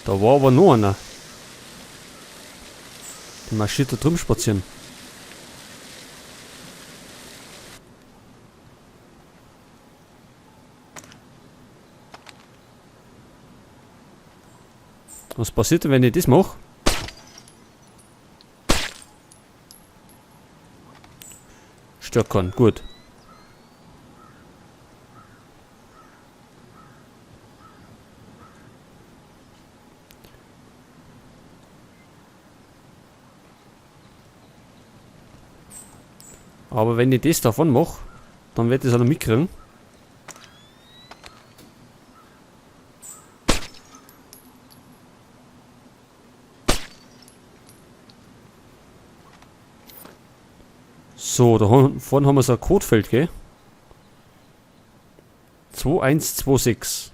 Da war aber noch einer. Der marschiert da drüben spazieren. Was passiert denn, wenn ich das mache? Stört kann, gut. Aber wenn ich das davon mache, dann wird es auch noch mitkriegen. So, da vorne haben wir so ein Codefeld, gell? 2126.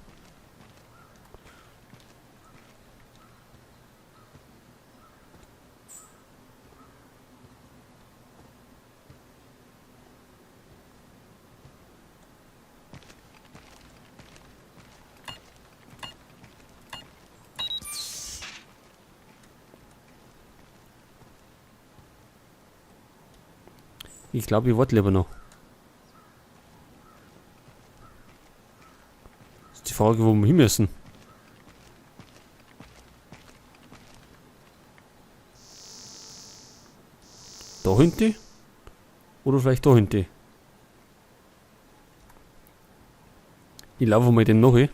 Ich glaube, ich warte lieber noch. Das ist die Frage, wo wir hin müssen. Da hinten? Oder vielleicht da hinten? Ich laufe mal den noch hin.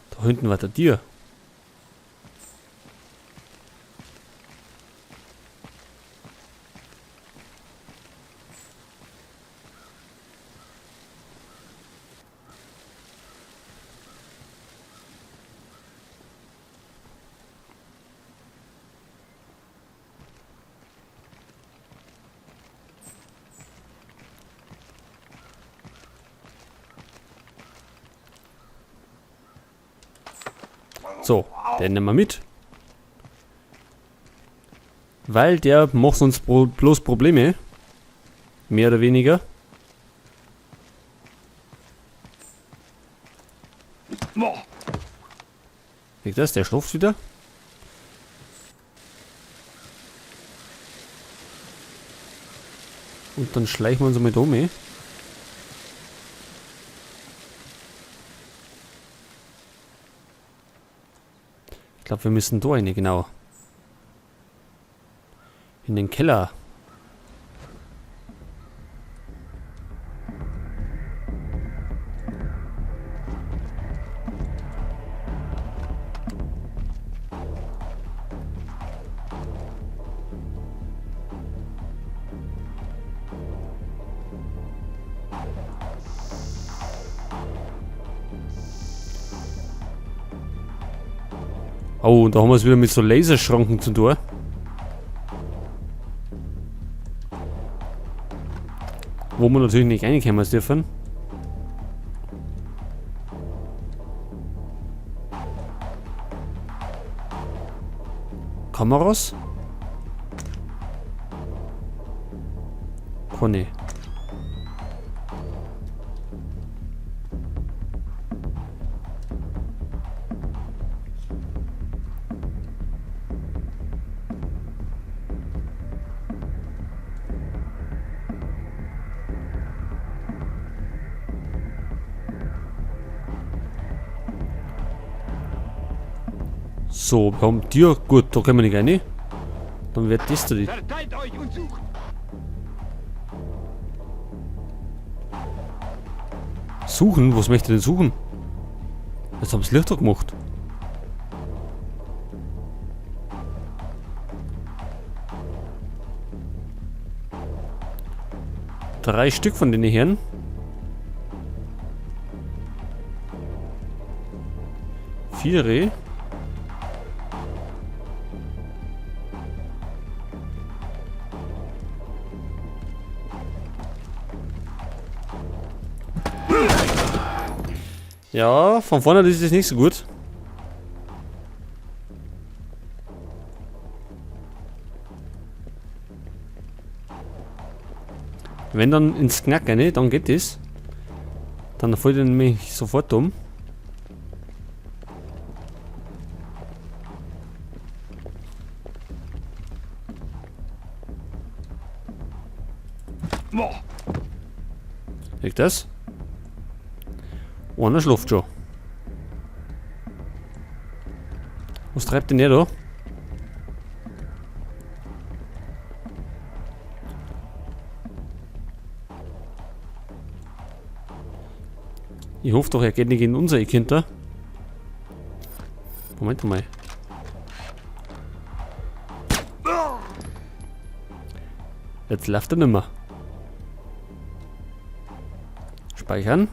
Da hinten war der Tier. So, den nehmen wir mit. Weil der macht uns bloß Probleme. Mehr oder weniger. Seht das? Der schläft wieder. Und dann schleichen wir uns mal da um. Ich glaube, wir müssen da rein, genau. In den Keller. Oh, und da haben wir es wieder mit so Laserschranken zu tun. Wo wir natürlich nicht reinkommen dürfen. Kameras? Keine. So, wir haben Tür. Gut, da können wir nicht rein. Dann wird das da die. Verteilt euch und sucht! Suchen? Was möchte ich denn suchen? Jetzt haben sie Lichter gemacht. Drei Stück von den Herren. Vier. Ja, von vorne ist es nicht so gut. Wenn dann ins Knack rein, dann geht das. Dann fällt er nämlich sofort um. Seht das? Einer schläft schon. Was treibt denn der da? Ich hoffe doch, er geht nicht in unser Eck hinter. Moment mal. Jetzt läuft er nimmer. Speichern.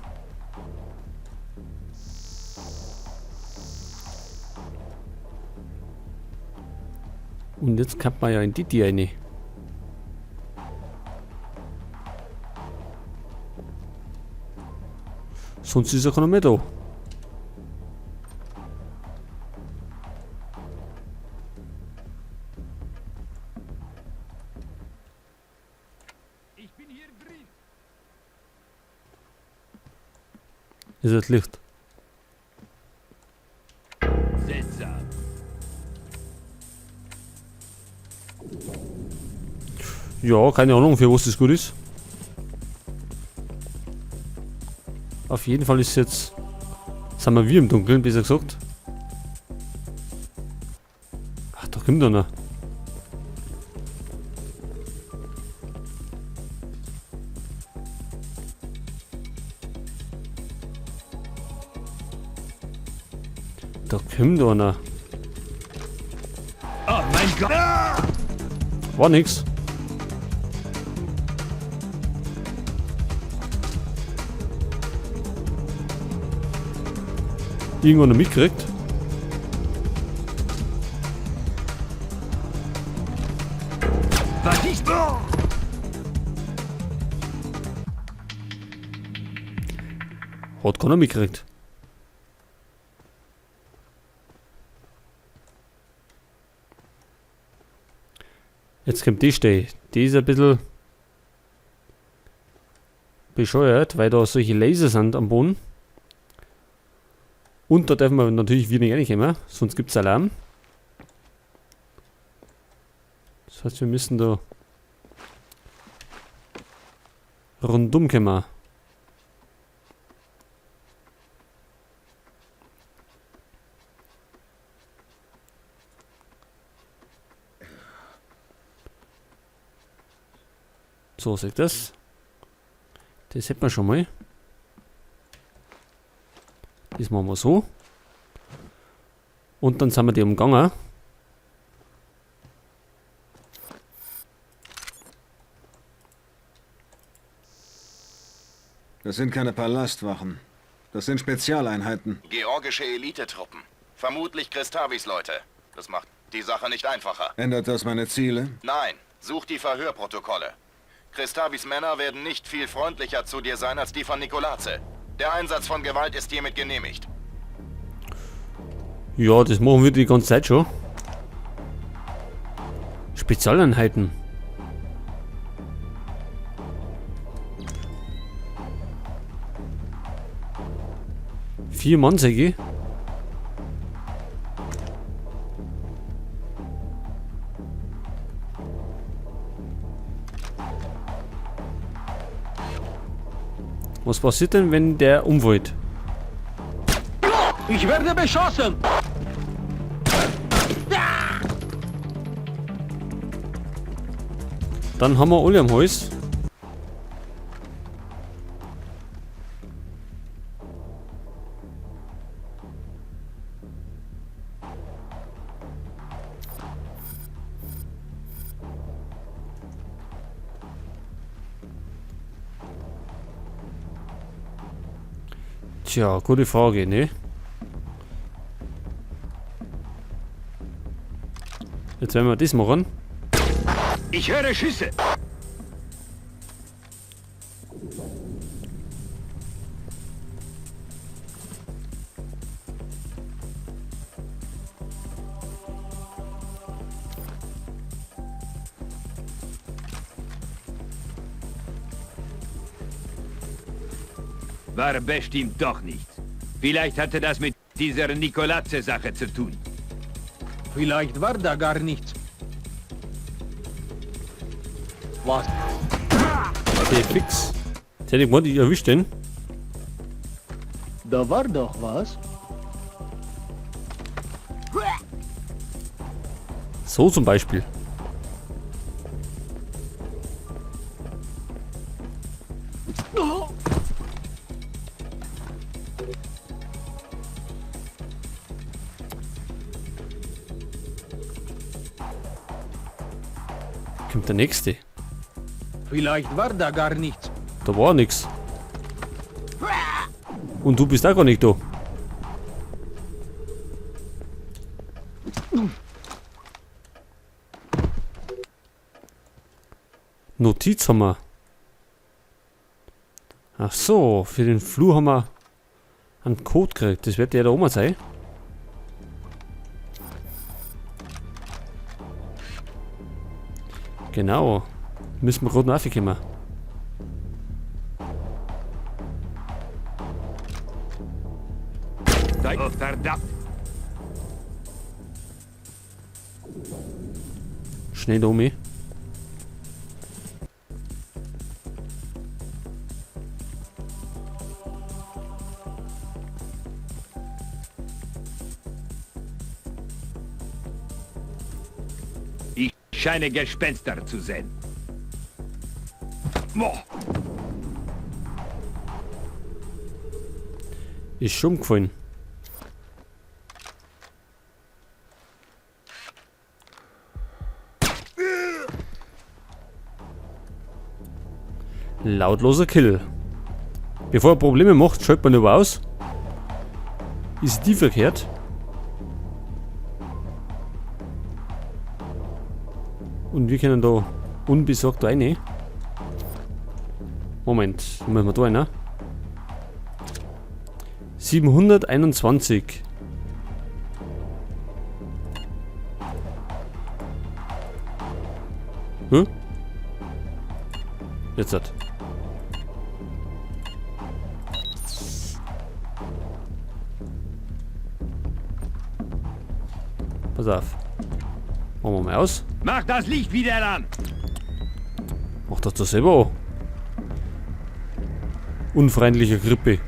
Und jetzt kann man ja in die Tür rein. Sonst ist er keiner mehr da. Ich bin hier drin. Ist das Licht? Seltsam. Ja, keine Ahnung, für was das gut ist. Auf jeden Fall ist jetzt... Sind wir im Dunkeln, besser gesagt. Ach, da kommt einer. Da kommt einer. Oh mein Gott. War nix. Irgendwann noch mitgekriegt. Was ist? Hat keiner mitgekriegt. Jetzt kommt die Stelle. Die ist ein bisschen bescheuert, weil da solche Laser sind am Boden. Und da dürfen wir natürlich wieder nicht reinkommen, sonst gibt es Alarm. Das heißt, wir müssen da rundum kommen. So, seht das. Das hätten wir schon mal. Das machen wir so. Und dann sind wir die umgangen. Das sind keine Palastwachen. Das sind Spezialeinheiten. Georgische Elitetruppen. Vermutlich Christavis Leute. Das macht die Sache nicht einfacher. Ändert das meine Ziele? Nein, such die Verhörprotokolle. Christavis Männer werden nicht viel freundlicher zu dir sein als die von Nikolaze. Der Einsatz von Gewalt ist hiermit genehmigt. Ja, das machen wir die ganze Zeit schon. Spezialeinheiten. Vier Mann, sag ich. Was passiert denn, wenn der umfällt? Ich werde beschossen. Dann haben wir alle am Hals. Tja, gute Frage, ne? Jetzt werden wir das machen. Ich höre Schüsse. War bestimmt doch nicht. Vielleicht hatte das mit dieser Nikolaze-Sache zu tun. Vielleicht war da gar nichts. Was? Okay, fix. Jetzt hätte ich mal die erwischt den. Da war doch was. So zum Beispiel. Kommt der nächste. Vielleicht war da gar nichts. Da war nix. Und du bist auch gar nicht da. Notiz haben wir. Ach so, für den Flur haben wir einen Code gekriegt. Das wird der da oben sein. Genau. Müssen wir gerade noch raufkommen. Oh, verdammt. Schnell da oben. Ich scheine Gespenster zu sehen. Boah. Ist schon gefallen. Lautloser Kill. Bevor er Probleme macht, schaltet man über aus. Ist die verkehrt? Und wir können da unbesorgt rein. Moment, müssen wir da rein? 721. Hm? Jetzt hat. Pass auf. Machen wir mal aus. Mach das Licht wieder an! Mach das doch selber an. Unfreundliche Grippe.